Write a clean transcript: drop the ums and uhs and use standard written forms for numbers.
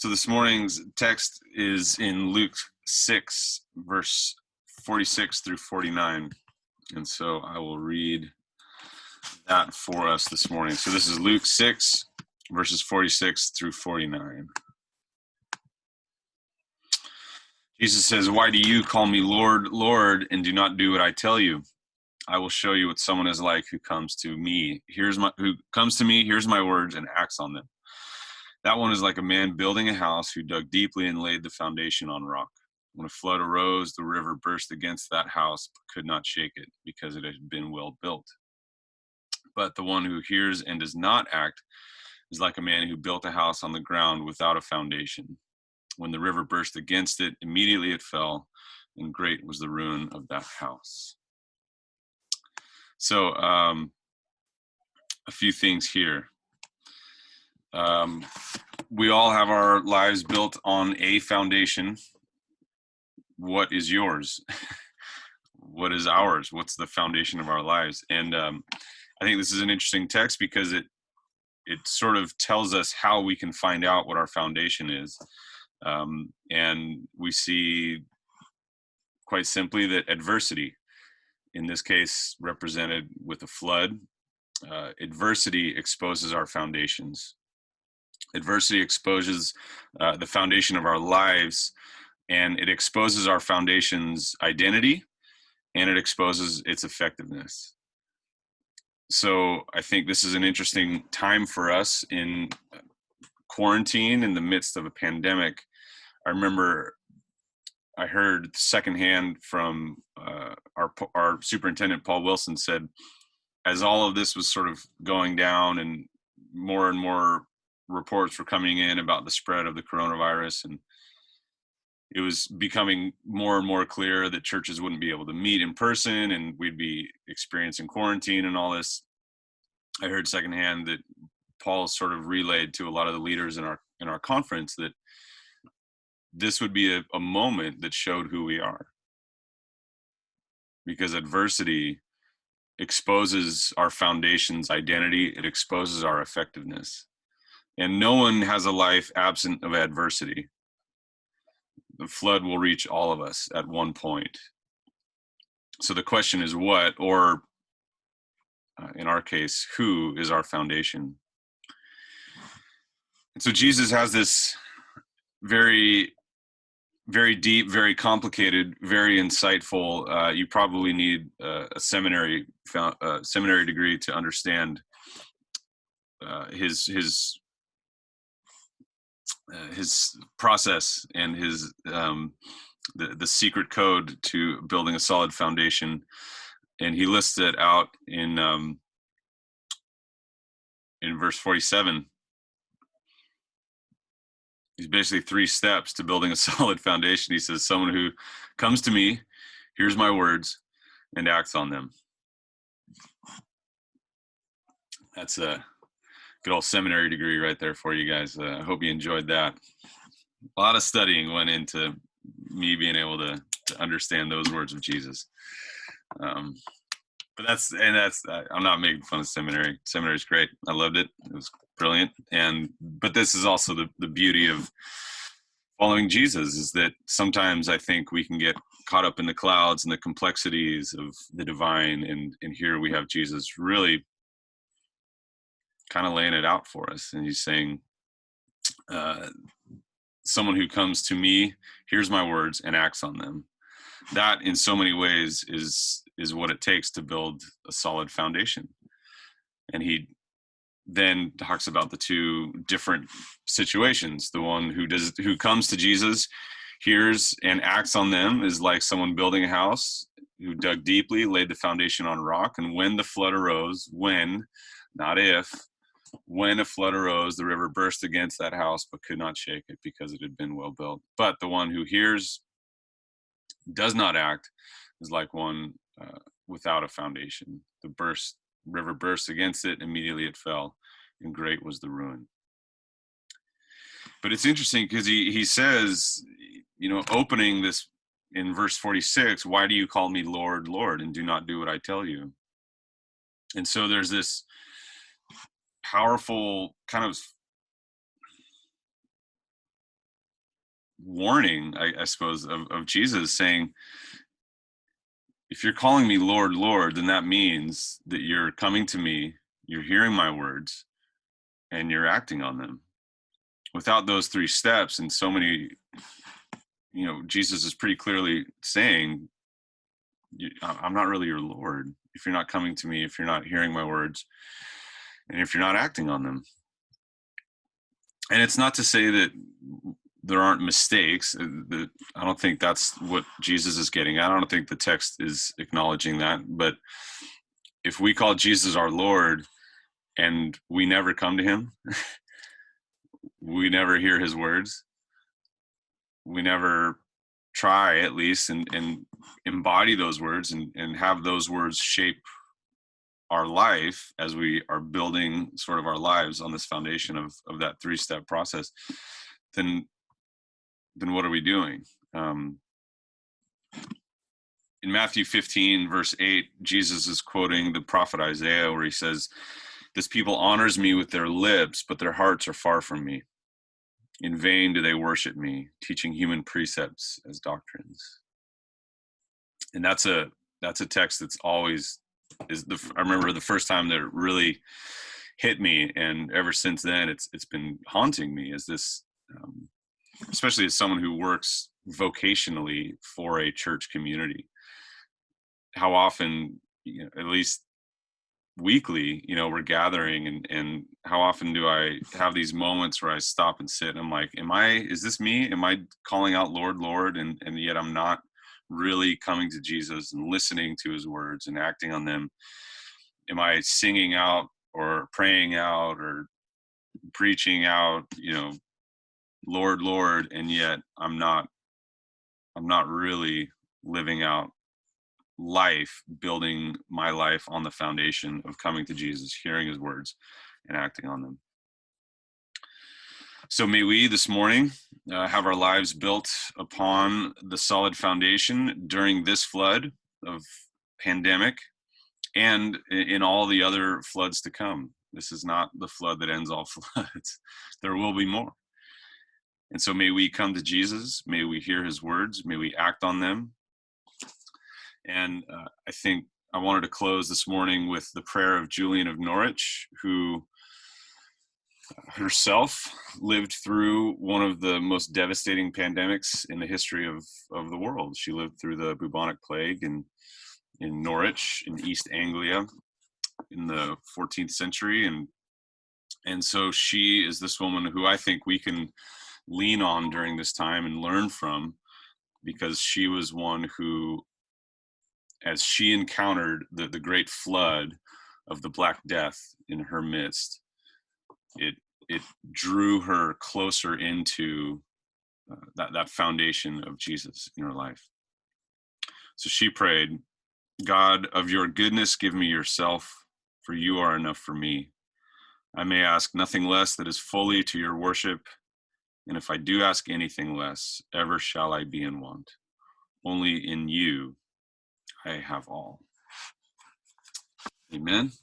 So this morning's text is in Luke 6, verse 46 through 49. And so I will read that for us this morning. So this is Luke 6, verses 46 through 49. Jesus says, "Why do you call me Lord, Lord, and do not do what I tell you? I will show you what someone is like who comes to me. Here's my words and acts on them. That one is like a man building a house who dug deeply and laid the foundation on rock. When a flood arose, the river burst against that house, but could not shake it because it had been well built. But the one who hears and does not act is like a man who built a house on the ground without a foundation. When the river burst against it, immediately it fell, and great was the ruin of that house." So a few things here. We all have our lives built on a foundation. What is yours? What is ours? What's the foundation of our lives? And I think this is an interesting text because it sort of tells us how we can find out what our foundation is. And we see quite simply that adversity, in this case represented with a flood, adversity exposes our foundations. Adversity exposes the foundation of our lives, and it exposes our foundation's identity, and it exposes its effectiveness. So I think this is an interesting time for us in quarantine in the midst of a pandemic. I remember I heard secondhand from our superintendent, Paul Wilson, said, as all of this was sort of going down and more reports were coming in about the spread of the coronavirus, and it was becoming more and more clear that churches wouldn't be able to meet in person and we'd be experiencing quarantine and all this. I heard secondhand that Paul sort of relayed to a lot of the leaders in our conference that this would be a moment that showed who we are, because adversity exposes our foundation's identity. It exposes our effectiveness. And no one has a life absent of adversity. The flood will reach all of us at one point. So the question is what, or in our case, who is our foundation? And so Jesus has this very, very deep, very complicated, very insightful. You probably need a seminary degree to understand his process and his the secret code to building a solid foundation. And he lists it out in verse 47. He's basically 3 steps to building a solid foundation. He says, someone who comes to me, hears my words, and acts on them. That's a good old seminary degree right there for you guys. I hope you enjoyed that. A lot of studying went into me being able to understand those words of Jesus. But I'm not making fun of seminary. Seminary's great. I loved it. It was brilliant. But this is also the beauty of following Jesus, is that sometimes I think we can get caught up in the clouds and the complexities of the divine. And here we have Jesus really kind of laying it out for us. And he's saying, someone who comes to me, hears my words, and acts on them. That in so many ways is what it takes to build a solid foundation. And he then talks about the 2 different situations. The one who comes to Jesus, hears and acts on them, is like someone building a house who dug deeply, laid the foundation on rock. And when the flood arose, when, not if, when a flood arose, the river burst against that house, but could not shake it because it had been well built. But the one who hears, does not act, is like one without a foundation. The river burst against it, immediately it fell, and great was the ruin. But it's interesting because he says, opening this in verse 46, why do you call me Lord, Lord, and do not do what I tell you? And so there's this powerful kind of warning, I suppose, of Jesus saying, if you're calling me Lord, Lord, then that means that you're coming to me, you're hearing my words, and you're acting on them. Without those three steps, and so many, Jesus is pretty clearly saying, I'm not really your Lord if you're not coming to me, if you're not hearing my words, and if you're not acting on them. And it's not to say that there aren't mistakes. I don't think that's what Jesus is getting at. I don't think the text is acknowledging that. But if we call Jesus our Lord and we never come to him, we never hear his words, we never try at least and embody those words and have those words shape our life as we are building sort of our lives on this foundation of that three-step process, then what are we doing? In Matthew 15, verse 8, Jesus is quoting the prophet Isaiah, where he says, "This people honors me with their lips, but their hearts are far from me. In vain do they worship me, teaching human precepts as doctrines." And that's a text that's always I remember the first time that it really hit me, and ever since then it's been haunting me, is this, especially as someone who works vocationally for a church community, how often, at least weekly, we're gathering, and how often do I have these moments where I stop and sit and I'm like, is this me? Am I calling out Lord, Lord, and yet I'm not really coming to Jesus and listening to his words and acting on them? Am I singing out or praying out or preaching out, Lord, Lord, and yet I'm not really living out life, building my life on the foundation of coming to Jesus, hearing his words, and acting on them. So may we this morning have our lives built upon the solid foundation during this flood of pandemic and in all the other floods to come. This is not the flood that ends all floods. There will be more. And so may we come to Jesus, may we hear his words, may we act on them. And I think I wanted to close this morning with the prayer of Julian of Norwich, who herself lived through one of the most devastating pandemics in the history of the world. She lived through the bubonic plague in Norwich, in East Anglia, in the 14th century. And so she is this woman who I think we can lean on during this time and learn from, because she was one who, as she encountered the great flood of the Black Death in her midst, it drew her closer into that foundation of Jesus in her life. So she prayed, "God, of your goodness, give me yourself, for you are enough for me. I may ask nothing less that is fully to your worship, and if I do ask anything less, ever shall I be in want. Only in you I have all." Amen.